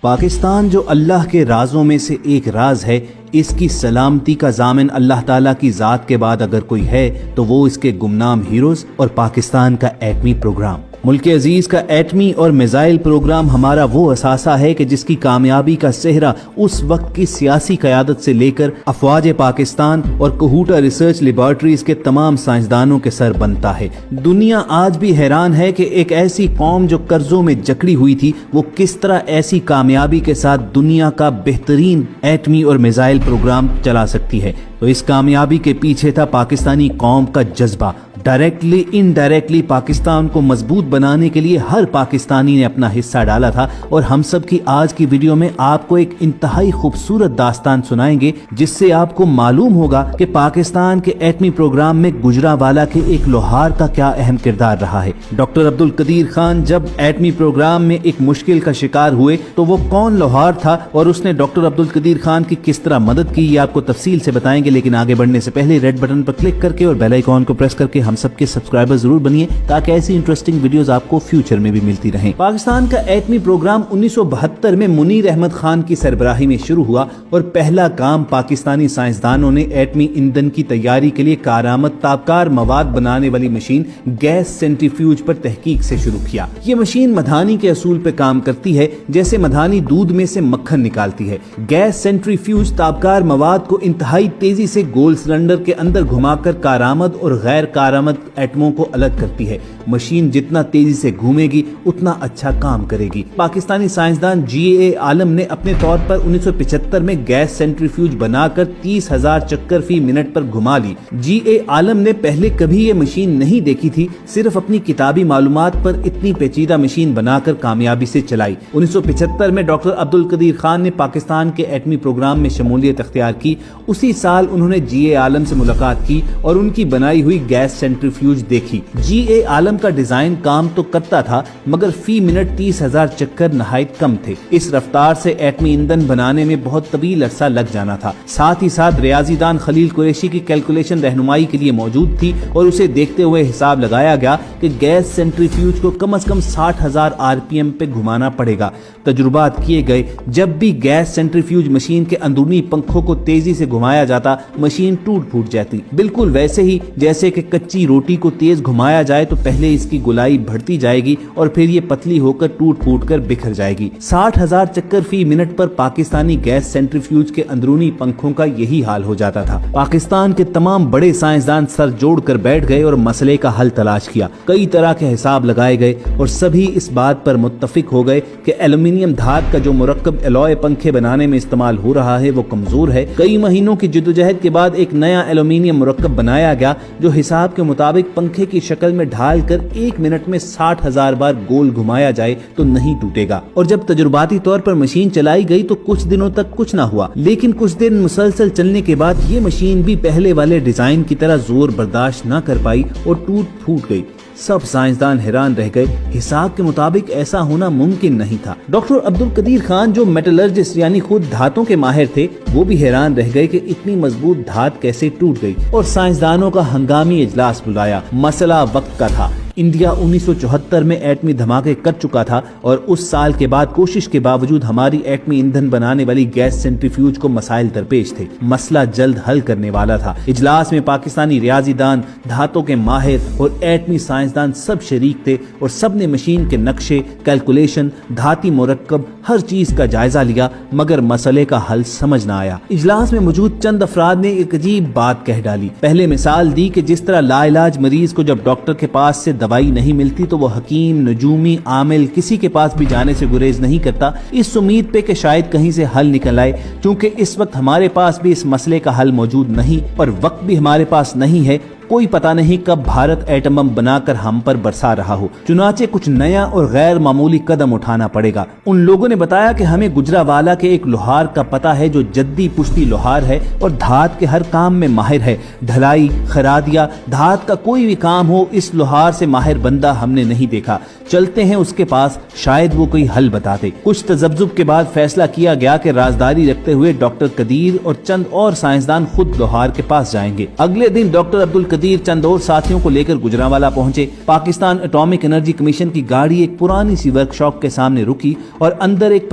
پاکستان جو اللہ کے رازوں میں سے ایک راز ہے، اس کی سلامتی کا ضامن اللہ تعالیٰ کی ذات کے بعد اگر کوئی ہے تو وہ اس کے گمنام ہیروز اور پاکستان کا ایٹمی پروگرام۔ ملک عزیز کا ایٹمی اور میزائل پروگرام ہمارا وہ اثاثہ ہے کہ جس کی کامیابی کا سہرا اس وقت کی سیاسی قیادت سے لے کر افواج پاکستان اور کوہوٹا ریسرچ لیبارٹریز کے تمام سائنسدانوں کے سر بنتا ہے۔ دنیا آج بھی حیران ہے کہ ایک ایسی قوم جو قرضوں میں جکڑی ہوئی تھی، وہ کس طرح ایسی کامیابی کے ساتھ دنیا کا بہترین ایٹمی اور میزائل پروگرام چلا سکتی ہے۔ تو اس کامیابی کے پیچھے تھا پاکستانی قوم کا جذبہ۔ ڈائریکٹلی انڈائریکٹلی پاکستان کو مضبوط بنانے کے لیے ہر پاکستانی نے اپنا حصہ ڈالا تھا، اور ہم سب کی آج کی ویڈیو میں آپ کو ایک انتہائی خوبصورت داستان سنائیں گے جس سے آپ کو معلوم ہوگا کہ پاکستان کے ایٹمی پروگرام میں گجرانوالہ کے ایک لوہار کا کیا اہم کردار رہا ہے۔ ڈاکٹر عبدالقدیر خان جب ایٹمی پروگرام میں ایک مشکل کا شکار ہوئے تو وہ کون لوہار تھا اور اس نے ڈاکٹر عبدالقدیر خان کی کس طرح مدد کی، یہ آپ کو تفصیل سے بتائیں گے۔ لیکن آگے بڑھنے سے پہلے ریڈ بٹن پر کلک کر کے اور بیل آئیکن کو پریس کر کے ہم سب کے سبسکرائبر ضرور بنیے تاکہ ایسی انٹرسٹنگ ویڈیوز آپ کو فیوچر میں بھی ملتی رہیں۔ پاکستان کا ایٹمی پروگرام 1972 میں منیر احمد خان کی سربراہی میں شروع ہوا، اور پہلا کام پاکستانی سائنسدانوں نے ایٹمی ایندھن کی تیاری کے لیے کارآمد تابکار مواد بنانے والی مشین گیس سینٹریفیوج پر تحقیق سے شروع کیا۔ یہ مشین مدھانی کے اصول پہ کام کرتی ہے، جیسے مدھانی دودھ میں سے مکھن نکالتی ہے۔ گیس سینٹریفیوج تابکار مواد کو انتہائی تیزی سے گول سلنڈر کے اندر گھما کر کارآمد اور غیر کارآمد ایٹموں کو الگ کرتی ہے۔ مشین جتنا تیزی سے گھومے گی اتنا اچھا کام کرے گی۔ پاکستانی سائنسدان جی اے عالم نے اپنے طور پر 1975 میں گیس سینٹریفیوج بنا کر 30,000 چکر فی منٹ پر گھما لی۔ جی اے عالم نے پہلے کبھی یہ مشین نہیں دیکھی تھی، صرف اپنی کتابی معلومات پر اتنی پیچیدہ مشین بنا کر کامیابی سے چلائی۔ 1975 میں ڈاکٹر عبدالقدیر خان نے پاکستان کے ایٹمی پروگرام میں شمولیت اختیار کی۔ اسی سال انہوں نے جی اے عالم سے ملاقات کی اور ان کی بنائی ہوئی گیس سینٹریفیوج دیکھی۔ جی اے عالم کا ڈیزائن کام تو کرتا تھا، مگر فی منٹ 30,000 چکر نہایت کم تھے۔ اس رفتار سے ایٹمی ایندھن بنانے میں بہت طویل عرصہ لگ جانا تھا۔ ساتھ ہی ساتھ ریاضی دان خلیل قریشی کی کیلکولیشن رہنمائی کے لیے موجود تھی، اور اسے دیکھتے ہوئے حساب لگایا گیا کہ گیس سینٹریفیوج کو کم از کم 60,000 RPM پہ گھمانا پڑے گا۔ تجربات کیے گئے، جب بھی گیس سینٹریفیوج مشین کے اندرونی پنکھوں کو تیزی سے گھمایا جاتا، مشین ٹوٹ پھوٹ جاتی، بالکل ویسے ہی جیسے کہ کچی روٹی کو تیز گھمایا جائے تو پہلے اس کی گولائی بڑھتی جائے گی اور پھر یہ پتلی ہو کر ٹوٹ پھوٹ کر بکھر جائے گی۔ 60,000 چکر فی منٹ پر پاکستانی گیس سینٹریفیوج کے اندرونی پنکھوں کا یہی حال ہو جاتا تھا۔ پاکستان کے تمام بڑے سائنسدان سر جوڑ کر بیٹھ گئے اور مسئلے کا حل تلاش کیا۔ کئی طرح کے حساب لگائے گئے اور سبھی اس بات پر متفق ہو گئے کہ ایلومینیم دھات کا جو مرکب الوئے پنکھے بنانے میں استعمال ہو رہا ہے وہ کمزور ہے۔ کئی مہینوں کی جدوجہد کے بعد ایک نیا ایلومینیم مرکب بنایا گیا جو حساب کے مطابق پنکھے کی شکل میں ڈھال کر 1 منٹ میں 60,000 بار گول گھمایا جائے تو نہیں ٹوٹے گا۔ اور جب تجرباتی طور پر مشین چلائی گئی تو کچھ دنوں تک کچھ نہ ہوا، لیکن کچھ دن مسلسل چلنے کے بعد یہ مشین بھی پہلے والے ڈیزائن کی طرح زور برداشت نہ کر پائی اور ٹوٹ پھوٹ گئی۔ سب سائنسدان حیران رہ گئے، حساب کے مطابق ایسا ہونا ممکن نہیں تھا۔ ڈاکٹر عبدالقدیر خان جو میٹلرجسٹ یعنی خود دھاتوں کے ماہر تھے، وہ بھی حیران رہ گئے کہ اتنی مضبوط دھات کیسے ٹوٹ گئی، اور سائنسدانوں کا ہنگامی اجلاس بلایا۔ مسئلہ وقت کا تھا۔ انڈیا 1974 میں ایٹمی دھماکے کر چکا تھا، اور اس سال کے بعد کوشش کے باوجود ہماری ایٹمی ایندھن بنانے والی گیس سینٹریفیوج کو مسائل درپیش تھے۔ مسئلہ جلد حل کرنے والا تھا۔ اجلاس میں پاکستانی ریاضی دان، دھاتوں کے ماہر اور ایٹمی سائنسدان سب شریک تھے، اور سب نے مشین کے نقشے، کیلکولیشن، دھاتی مرکب، ہر چیز کا جائزہ لیا، مگر مسئلے کا حل سمجھ نہ آیا۔ اجلاس میں موجود چند افراد نے ایک عجیب بات کہہ ڈالی۔ پہلے مثال دی کہ جس طرح لا علاج مریض کو جب ڈاکٹر کے پاس سے دوائی نہیں ملتی تو وہ حکیم، نجومی، عامل کسی کے پاس بھی جانے سے گریز نہیں کرتا، اس امید پہ کہ شاید کہیں سے حل نکل آئے۔ چونکہ اس وقت ہمارے پاس بھی اس مسئلے کا حل موجود نہیں، اور وقت بھی ہمارے پاس نہیں ہے، کوئی پتہ نہیں کب بھارت ایٹم بم بنا کر ہم پر برسا رہا ہو، چنانچہ کچھ نیا اور غیر معمولی قدم اٹھانا پڑے گا۔ ان لوگوں نے بتایا کہ ہمیں گجرانوالہ کے ایک لوہار کا پتہ ہے جو جدی پشتی لوہار ہے اور دھات کے ہر کام میں ماہر ہے۔ ڈھلائی، خرادیا، دھات کا کوئی بھی کام ہو، اس لوہار سے ماہر بندہ ہم نے نہیں دیکھا۔ چلتے ہیں اس کے پاس، شاید وہ کوئی حل بتا دے۔ کچھ تذبذب کے بعد فیصلہ کیا گیا کہ رازداری رکھتے ہوئے ڈاکٹر قدیر اور چند اور سائنسدان خود لوہار کے پاس جائیں گے۔ اگلے دن ڈاکٹر عبدالقدیر چند اور ساتھیوں کو لے کر گجرانوالہ پہنچے۔ پاکستان اٹامک انرجی کمیشن کی گاڑی ایک پرانی سی ورک شاپ کے سامنے رکی اور اندر ایک